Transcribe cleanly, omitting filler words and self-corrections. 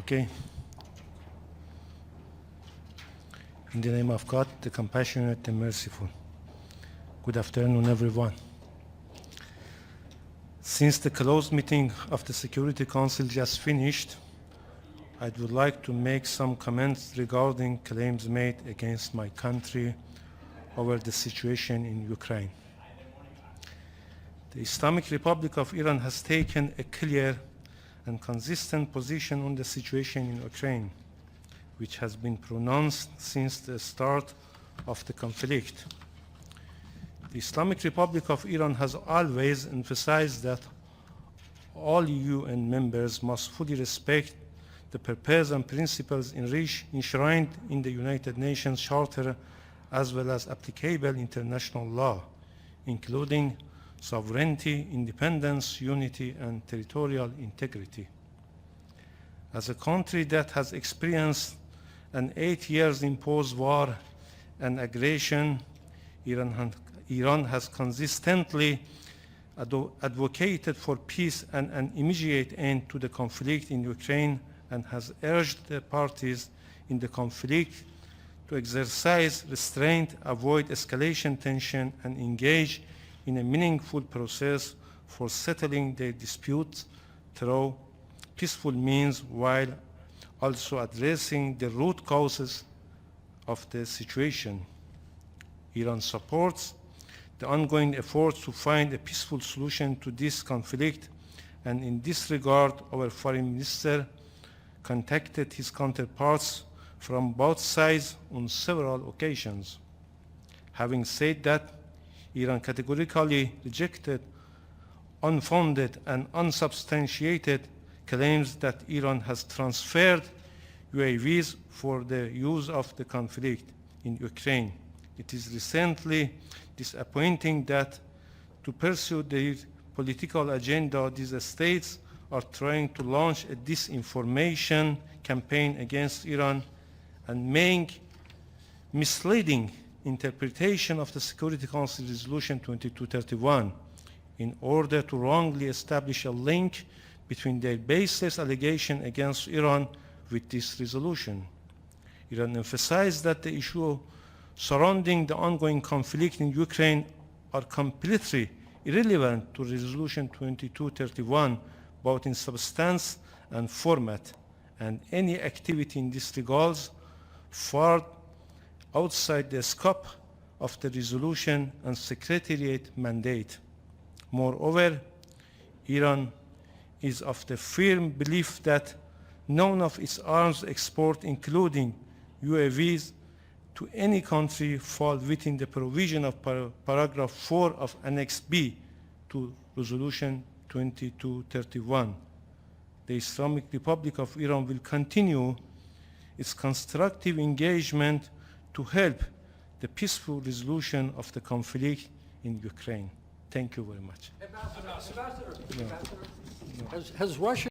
Okay. In the name of God, the compassionate and merciful. Good afternoon, everyone. Since the closed meeting of the Security Council just finished, I would like to make some comments regarding claims made against my country over the situation in Ukraine. The Islamic Republic of Iran has taken a clear and consistent position on the situation in Ukraine, which has been pronounced since the start of the conflict. The Islamic Republic of Iran has always emphasized that all UN members must fully respect the purpose and principles enshrined in the United Nations Charter as well as applicable international law, including sovereignty, independence, unity, and territorial integrity. As a country that has experienced an 8 years imposed war and aggression, Iran has consistently advocated for peace and an immediate end to the conflict in Ukraine and has urged the parties in the conflict to exercise restraint, avoid escalation tension, and engage in a meaningful process for settling their disputes through peaceful means while also addressing the root causes of the situation. Iran supports the ongoing efforts to find a peaceful solution to this conflict, and in this regard, our foreign minister contacted his counterparts from both sides on several occasions. Having said that, Iran categorically rejected unfounded and unsubstantiated claims that Iran has transferred UAVs for the use of the conflict in Ukraine. It is recently disappointing that to pursue their political agenda, these states are trying to launch a disinformation campaign against Iran and make misleading interpretation of the Security Council Resolution 2231 in order to wrongly establish a link between their baseless allegation against Iran with this resolution. Iran emphasized that the issue surrounding the ongoing conflict in Ukraine are completely irrelevant to Resolution 2231, both in substance and format, and any activity in this regard far outside the scope of the resolution and Secretariat mandate. Moreover, Iran is of the firm belief that none of its arms export, including UAVs, to any country fall within the provision of paragraph 4 of Annex B to Resolution 2231. The Islamic Republic of Iran will continue its constructive engagement to help the peaceful resolution of the conflict in Ukraine. Thank you very much. Ambassador, has Russia